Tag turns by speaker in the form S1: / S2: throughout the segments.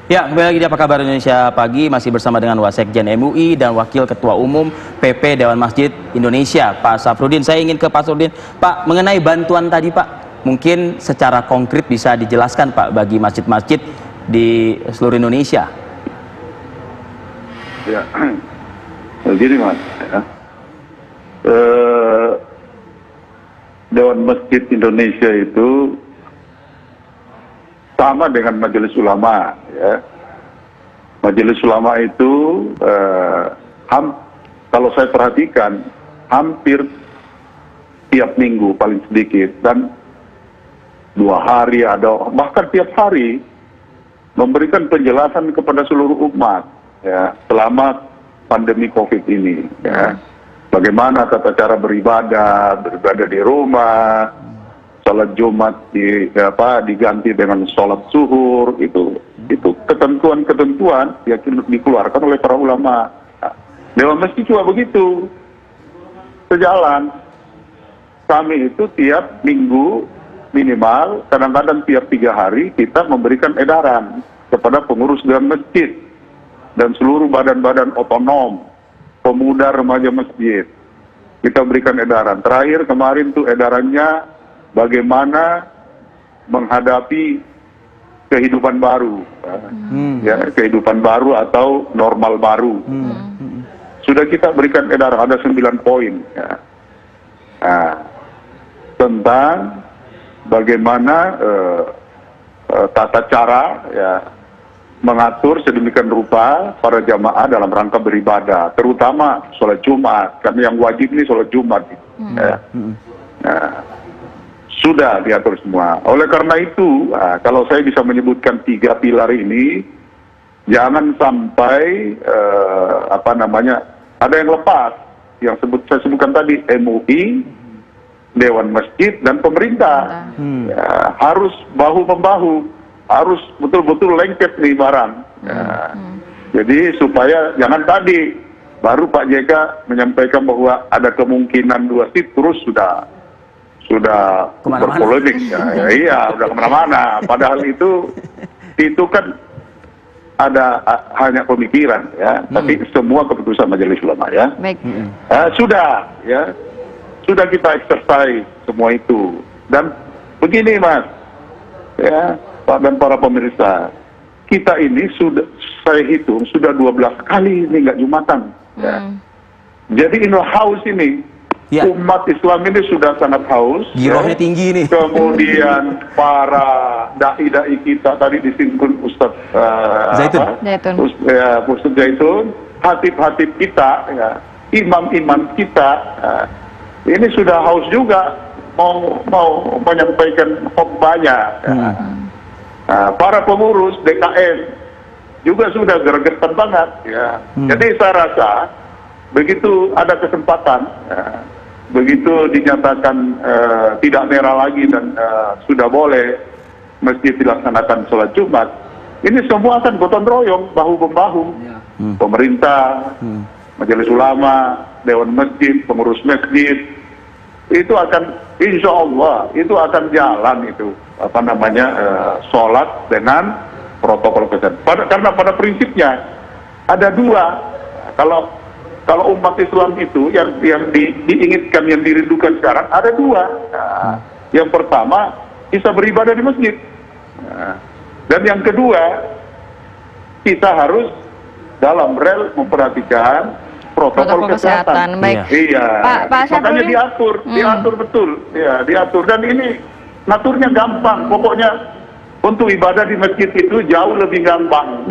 S1: Ya, kembali lagi di Apa Kabar Indonesia Pagi, masih bersama dengan Wasekjen MUI dan Wakil Ketua Umum PP Dewan Masjid Indonesia, Pak Safrudin. Saya ingin ke Pak Safrudin. Pak, mengenai bantuan tadi Pak, mungkin secara konkret bisa dijelaskan Pak bagi masjid-masjid di seluruh Indonesia.
S2: Ya, begini Mas. Ya. Dewan Masjid Indonesia itu sama dengan Majelis Ulama, ya. Majelis Ulama itu kalau saya perhatikan hampir tiap minggu paling sedikit dan 2 hari ada bahkan tiap hari memberikan penjelasan kepada seluruh umat, ya, selama pandemi COVID ini, ya. Bagaimana tata cara beribadah di rumah. Salat Jumat diganti dengan sholat zuhur, itu ketentuan-ketentuan yang dikeluarkan oleh para ulama. Nah, Dewan Masjid juga begitu, sejalan. Kami itu tiap minggu minimal, kadang-kadang tiap 3 hari kita memberikan edaran kepada pengurus Dewan Masjid dan seluruh badan-badan otonom, pemuda remaja masjid. Kita berikan edaran. Terakhir kemarin tuh edarannya bagaimana menghadapi kehidupan baru, ya, kehidupan baru atau normal baru. Sudah kita berikan edaran, ada 9 poin, ya. Nah, tentang bagaimana tata cara, ya, mengatur sedemikian rupa para jamaah dalam rangka beribadah, terutama sholat Jumat, karena yang wajib ini sholat Jumat. Ya. Nah, sudah diatur semua. Oleh karena itu, kalau saya bisa menyebutkan 3 pilar ini, jangan sampai ada yang lepas. Yang saya sebutkan tadi, MUI, Dewan Masjid, dan pemerintah. Ya, harus bahu-membahu, harus betul-betul lengket nih barang. Ya. Jadi supaya jangan tadi baru Pak JK menyampaikan bahwa ada kemungkinan 2 shift terus sudah berpolemik, ya, iya, udah kemana-mana. Padahal itu kan ada hanya pemikiran, ya, tapi semua keputusan Majelis Ulama, ya.
S3: Baik.
S2: Sudah kita exercise semua itu. Dan begini Mas, ya, Pak dan para pemirsa, kita ini saya hitung sudah 12 kali ini nggak Jumatan, ya. Jadi haus ini. Ya. Umat Islam ini sudah sangat haus.
S1: Girohnya tinggi nih.
S2: Kemudian para dai-dai kita tadi disinggung Ustadz Ustadz Zaitun, hatib-hatib kita, ya, imam-imam kita, ini sudah haus juga mau menyampaikan khotbahnya. Ya. Para pengurus DKM juga sudah gregetan banget. Ya. Jadi saya rasa begitu ada kesempatan, ya, begitu dinyatakan tidak merah lagi dan sudah boleh masjid dilaksanakan sholat Jumat, ini semua akan gotong royong, bahu-membahu, pemerintah, Majelis Ulama, Dewan Masjid, pengurus masjid, itu akan, insya Allah itu akan jalan itu sholat dengan protokol kesehatan. Karena pada prinsipnya ada 2. Kalau umat Islam itu yang diinginkan, yang dirindukan sekarang ada 2. Nah, yang pertama bisa beribadah di masjid. Nah, dan yang kedua kita harus dalam rel memperhatikan protokol kesehatan.
S3: Baik.
S2: Iya.
S3: Pak
S2: Makanya diatur betul. Ya, diatur, dan ini ngaturnya gampang. Pokoknya untuk ibadah di masjid itu jauh lebih gampang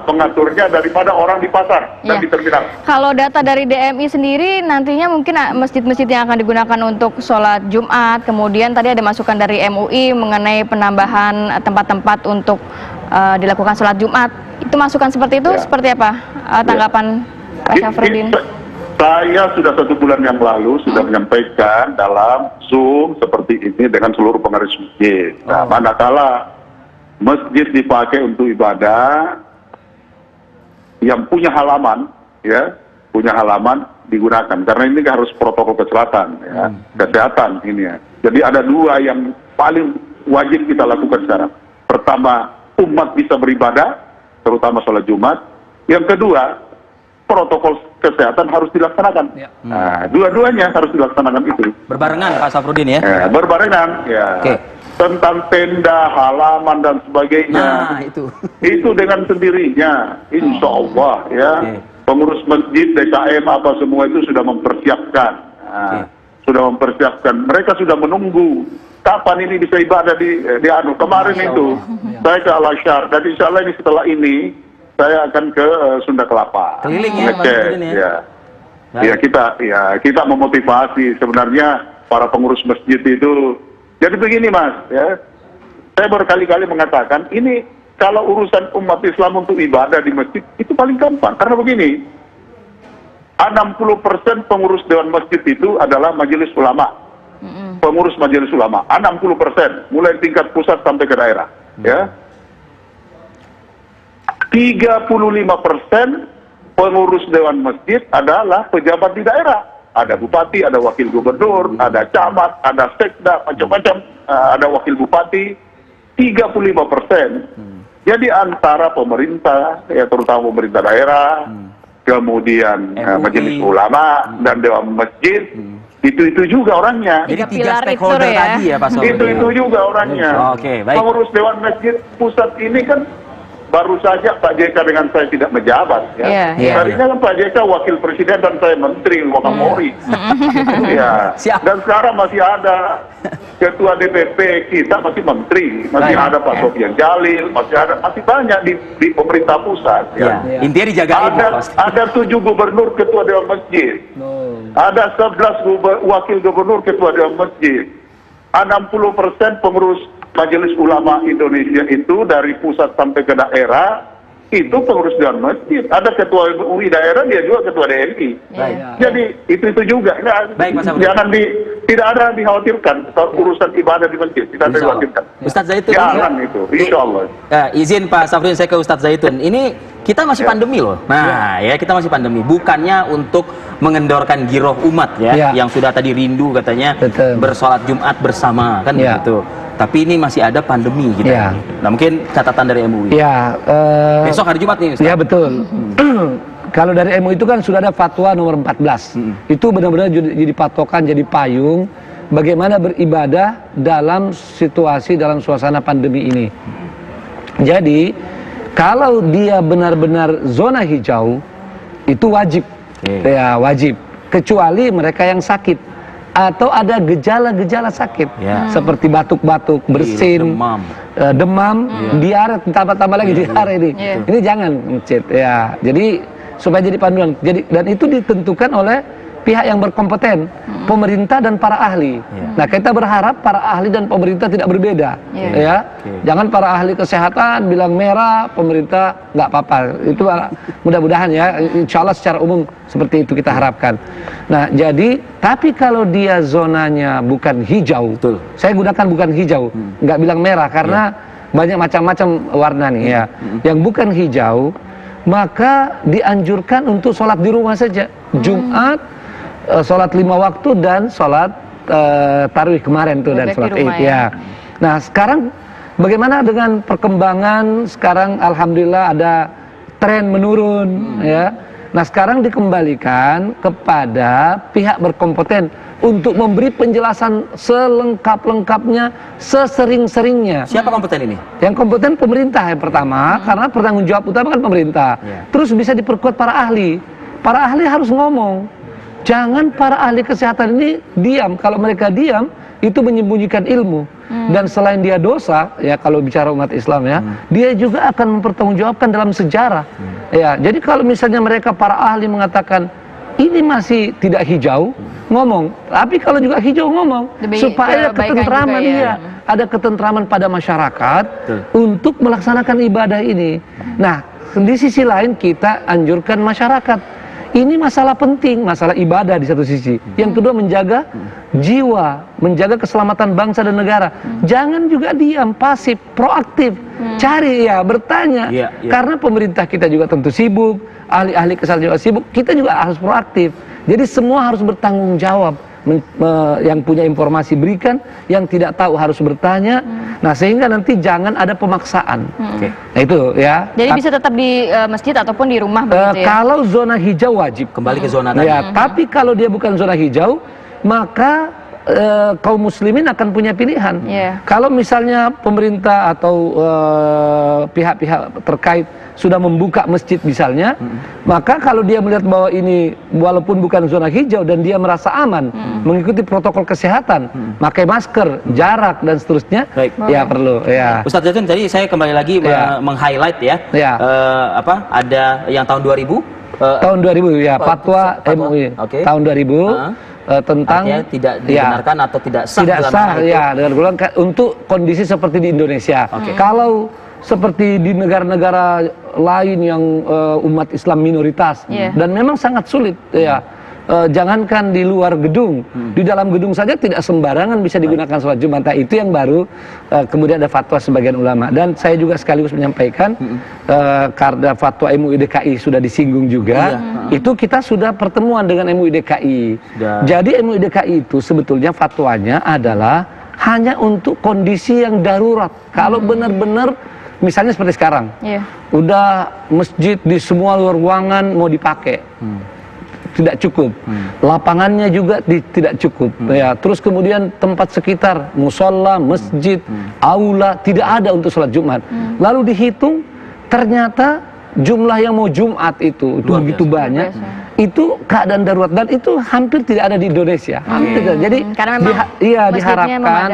S2: mengaturnya daripada orang di pasar dan di terminal.
S3: Kalau data dari DMI sendiri, nantinya mungkin masjid-masjid yang akan digunakan untuk sholat Jumat, kemudian tadi ada masukan dari MUI mengenai penambahan tempat-tempat untuk dilakukan sholat Jumat. Itu masukan seperti itu, seperti apa tanggapan Pak Safrudin?
S2: Saya sudah 1 bulan yang lalu sudah menyampaikan dalam Zoom seperti ini dengan seluruh pengurus masjid. Nah, manakala masjid dipakai untuk ibadah, yang punya halaman, ya, digunakan, karena ini harus protokol kesehatan, ya, kesehatan ini, ya. Jadi ada 2 yang paling wajib kita lakukan sekarang. Pertama, umat bisa beribadah. terutama sholat Jumat. Yang kedua, protokol kesehatan harus dilaksanakan. Nah, dua-duanya harus dilaksanakan itu.
S1: Berbarengan Pak Safrudin ya?
S2: Berbarengan, ya.
S1: Oke.
S2: Tentang tenda, halaman dan sebagainya.
S1: Nah, itu.
S2: Itu dengan sendirinya, insya Allah ya. Pengurus masjid, DKM, apa semua itu sudah mempersiapkan. Sudah mempersiapkan. Mereka sudah menunggu kapan ini bisa ibadah di anu. Kemarin itu saya ke Al-Azhar, dan insya Allah ini setelah ini saya akan ke Sunda Kelapa.
S1: Keliling ya, Pak Safrudin ya?
S2: Ya, kita memotivasi sebenarnya para pengurus masjid itu. Jadi begini Mas, ya, saya berkali-kali mengatakan ini kalau urusan umat Islam untuk ibadah di masjid itu paling gampang. Karena begini, 60% pengurus Dewan Masjid itu adalah majelis ulama. Pengurus majelis ulama, 60%, mulai tingkat pusat sampai ke daerah. Ya. 35% pengurus Dewan Masjid adalah pejabat di daerah. Ada bupati, ada wakil gubernur, ada camat, ada sekda, macam-macam, ada wakil bupati, 35%. Jadi antara pemerintah, ya terutama pemerintah daerah, kemudian majelis ulama dan Dewan Masjid, itu juga orangnya.
S1: Jadi 3 stakeholder
S3: ya.
S1: tadi ya Pak Safrudin?
S2: Itu juga orangnya.
S1: Oke, baik.
S2: Pengurus Dewan Masjid Pusat ini kan baru saja Pak JK dengan saya tidak menjabat ya. Tadinya kan Pak JK wakil presiden dan saya menteri Wakapolri. Ya. Dan sekarang masih ada ketua DPP kita masih menteri, masih ada Pak Sofian Jalil, masih banyak di pemerintah pusat ya.
S1: Intinya dijagain.
S2: Ada 7 gubernur ketua Dewan Masjid. Ada 11 wakil gubernur ketua Dewan Masjid. 60% pengurus Majelis Ulama Indonesia itu dari pusat sampai ke daerah itu pengurus Dewan Masjid. Ada ketua UI daerah, dia juga ketua DMI. Jadi itu juga.
S1: Baik, Mas Safrudin.
S2: Tidak ada yang dikhawatirkan soal urusan ibadah di masjid. Tidak ada dikhawatirkan.
S1: Ustadz Zaitun.
S2: Jangan itu, insya Allah.
S1: Izin Pak Safrudin, saya ke Ustadz Zaitun. Ini kita masih pandemi loh. Nah, ya kita masih pandemi. Bukannya untuk mengendorkan giroh umat ya, yang sudah tadi rindu katanya bersolat Jumat bersama kan begitu. Tapi ini masih ada pandemi gitu. Nah, mungkin catatan dari MUI. Besok hari Jumat nih, Ustaz.
S4: Ya, betul. Kalau dari MUI itu kan sudah ada fatwa nomor 14. Itu benar-benar jadi patokan, jadi payung bagaimana beribadah dalam situasi, dalam suasana pandemi ini. Jadi, kalau dia benar-benar zona hijau, itu wajib. Ya, wajib. Kecuali mereka yang sakit atau ada gejala-gejala sakit seperti batuk-batuk, bersin, demam, diare, tambah lagi diare ini. Ini jangan masjid ya. Jadi supaya jadi panduan. Jadi dan itu ditentukan oleh pihak yang berkompeten, pemerintah dan para ahli. Nah, kita berharap para ahli dan pemerintah tidak berbeda ya. Jangan para ahli kesehatan bilang merah, pemerintah nggak apa-apa. Itu mudah-mudahan ya, insya Allah secara umum seperti itu kita harapkan. Nah, jadi tapi kalau dia zonanya bukan hijau, saya gunakan bukan hijau, nggak bilang merah karena banyak macam-macam warna nih ya. Yang bukan hijau, maka dianjurkan untuk sholat di rumah saja. Jumat, sholat 5 waktu dan sholat tarawih kemarin tuh dan sholat Id ya. Nah, sekarang bagaimana dengan perkembangan sekarang? Alhamdulillah ada tren menurun ya. Nah, sekarang dikembalikan kepada pihak berkompeten untuk memberi penjelasan selengkap-lengkapnya, sesering-seringnya.
S1: Siapa kompeten ini?
S4: Yang kompeten pemerintah yang pertama, karena penanggung jawab utama kan pemerintah. Terus bisa diperkuat para ahli. Para ahli harus ngomong. Jangan para ahli kesehatan ini diam. Kalau mereka diam, itu menyembunyikan ilmu. Dan selain dia dosa, ya kalau bicara umat Islam ya, dia juga akan mempertanggungjawabkan dalam sejarah. Ya, jadi kalau misalnya mereka para ahli mengatakan ini masih tidak hijau, ngomong. Tapi kalau juga hijau ngomong, supaya ketentraman ada ketentraman pada masyarakat untuk melaksanakan ibadah ini. Nah, di sisi lain kita anjurkan masyarakat. Ini masalah penting, masalah ibadah di satu sisi. Yang kedua menjaga jiwa, menjaga keselamatan bangsa dan negara. Jangan juga diam, pasif, proaktif. Cari ya, bertanya. Karena pemerintah kita juga tentu sibuk, ahli-ahli kesehatan juga sibuk, kita juga harus proaktif. Jadi semua harus bertanggung jawab yang punya informasi berikan, yang tidak tahu harus bertanya. Nah, sehingga nanti jangan ada pemaksaan. Nah, itu ya.
S3: Jadi bisa tetap di masjid ataupun di rumah begitu ya?
S4: Kalau zona hijau wajib.
S1: Kembali ke zona tadi.
S4: Ya, tapi kalau dia bukan zona hijau, maka kaum muslimin akan punya pilihan. Kalau misalnya pemerintah atau pihak-pihak terkait sudah membuka masjid misalnya, maka kalau dia melihat bahwa ini walaupun bukan zona hijau dan dia merasa aman, mengikuti protokol kesehatan, pakai masker, jarak dan seterusnya, ya perlu. Ya.
S1: Ustadz Zaitun, tadi saya kembali lagi meng-highlight ya, ada yang tahun 2000.
S4: Tahun 2000 ya, fatwa MUI tahun 2000 tentang
S1: artinya tidak dibenarkan atau tidak sah,
S4: dengan golongan untuk kondisi seperti di Indonesia. Kalau seperti di negara-negara lain yang umat Islam minoritas dan memang sangat sulit ya. Jangankan di luar gedung, di dalam gedung saja tidak sembarangan bisa digunakan sholat Jumat. Nah, itu yang baru kemudian ada fatwa sebagian ulama. Dan saya juga sekaligus menyampaikan karena fatwa MUI DKI sudah disinggung juga, itu kita sudah pertemuan dengan MUI DKI. Jadi MUI DKI itu sebetulnya fatwanya adalah hanya untuk kondisi yang darurat. Kalau benar-benar misalnya seperti sekarang, udah masjid di semua ruangan mau dipakai. Tidak cukup, lapangannya juga tidak cukup, ya. Terus kemudian tempat sekitar, musola, masjid, aula tidak ada untuk sholat Jumat. Lalu dihitung, ternyata jumlah yang mau Jumat itu begitu banyak. Itu keadaan darurat dan itu hampir tidak ada di Indonesia. Hampir tidak. Jadi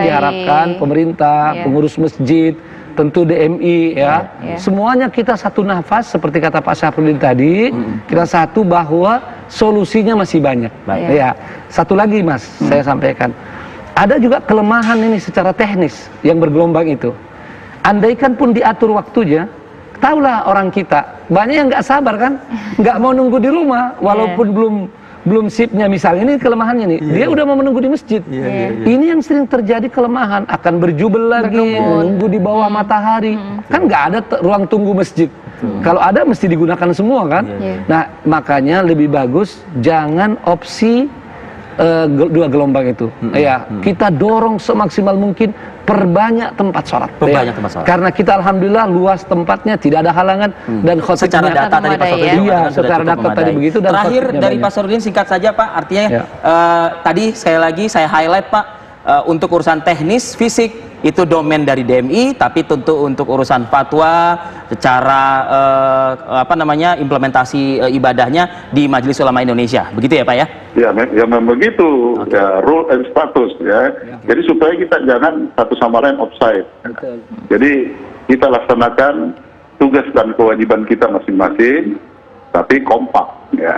S4: diharapkan pemerintah, pengurus masjid, tentu DMI ya, semuanya kita satu nafas seperti kata Pak Syafruddin tadi, kita satu bahwa solusinya masih banyak. Ya, satu lagi Mas, saya sampaikan, ada juga kelemahan ini secara teknis yang bergelombang itu. Andaikan pun diatur waktunya, tahulah orang kita banyak yang nggak sabar kan, nggak mau nunggu di rumah walaupun belum sipnya misalnya, ini kelemahannya nih, dia udah mau menunggu di masjid. Ini yang sering terjadi kelemahan, akan berjubel lagi, menunggu di bawah matahari, kan nggak ada ruang tunggu masjid. Kalau ada mesti digunakan semua kan. Nah, makanya lebih bagus jangan opsi dua gelombang itu. Ya, kita dorong semaksimal mungkin perbanyak tempat sholat. Karena kita alhamdulillah luas tempatnya, tidak ada halangan dan
S1: secara data tadi Pak Sarudin,
S4: secara data tadi begitu. Dan
S1: terakhir dari Pak Sarudin singkat saja Pak, artinya tadi sekali lagi saya highlight Pak, untuk urusan teknis fisik itu domain dari DMI, tapi tentu untuk urusan fatwa secara implementasi ibadahnya di Majelis Ulama Indonesia, begitu ya Pak ya?
S2: Ya memang begitu, ya, rule and status ya. Jadi supaya kita jangan satu sama lain offside. Jadi kita laksanakan tugas dan kewajiban kita masing-masing, tapi kompak ya.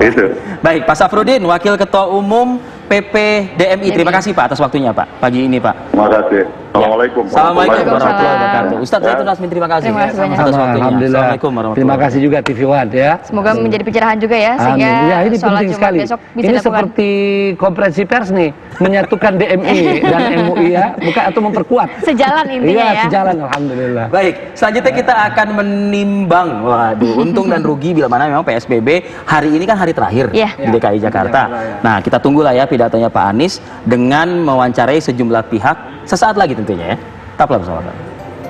S2: Itu.
S1: Baik, Pak Syafruddin, Wakil Ketua Umum PP DMI, terima kasih Pak atas waktunya Pak pagi ini Pak.
S2: Terima kasih. Assalamualaikum
S1: warahmatullahi wabarakatuh. Ustadz Zaitun Rasmin, terima kasih
S3: atas waktunya.
S1: Assalamualaikum warahmatullahi.
S4: Terima kasih juga TV One ya.
S3: Semoga menjadi pencerahan juga ya, sehingga
S4: ini
S3: sholat
S4: penting
S3: Jumat
S4: sekali.
S3: besok bisa
S4: Ini
S3: dilakukan.
S4: seperti konferensi pers nih, menyatukan DMI dan MUI ya, bukan atau memperkuat.
S3: Sejalan intinya ya.
S4: Sejalan, alhamdulillah.
S1: Baik, selanjutnya kita akan menimbang, untung dan rugi bila mana memang PSBB hari ini kan hari terakhir di DKI Jakarta. Nah, kita tunggulah ya pidatonya Pak Anies dengan mewawancarai sejumlah pihak sesaat lagi tentunya ya. Tetaplah bersama kami.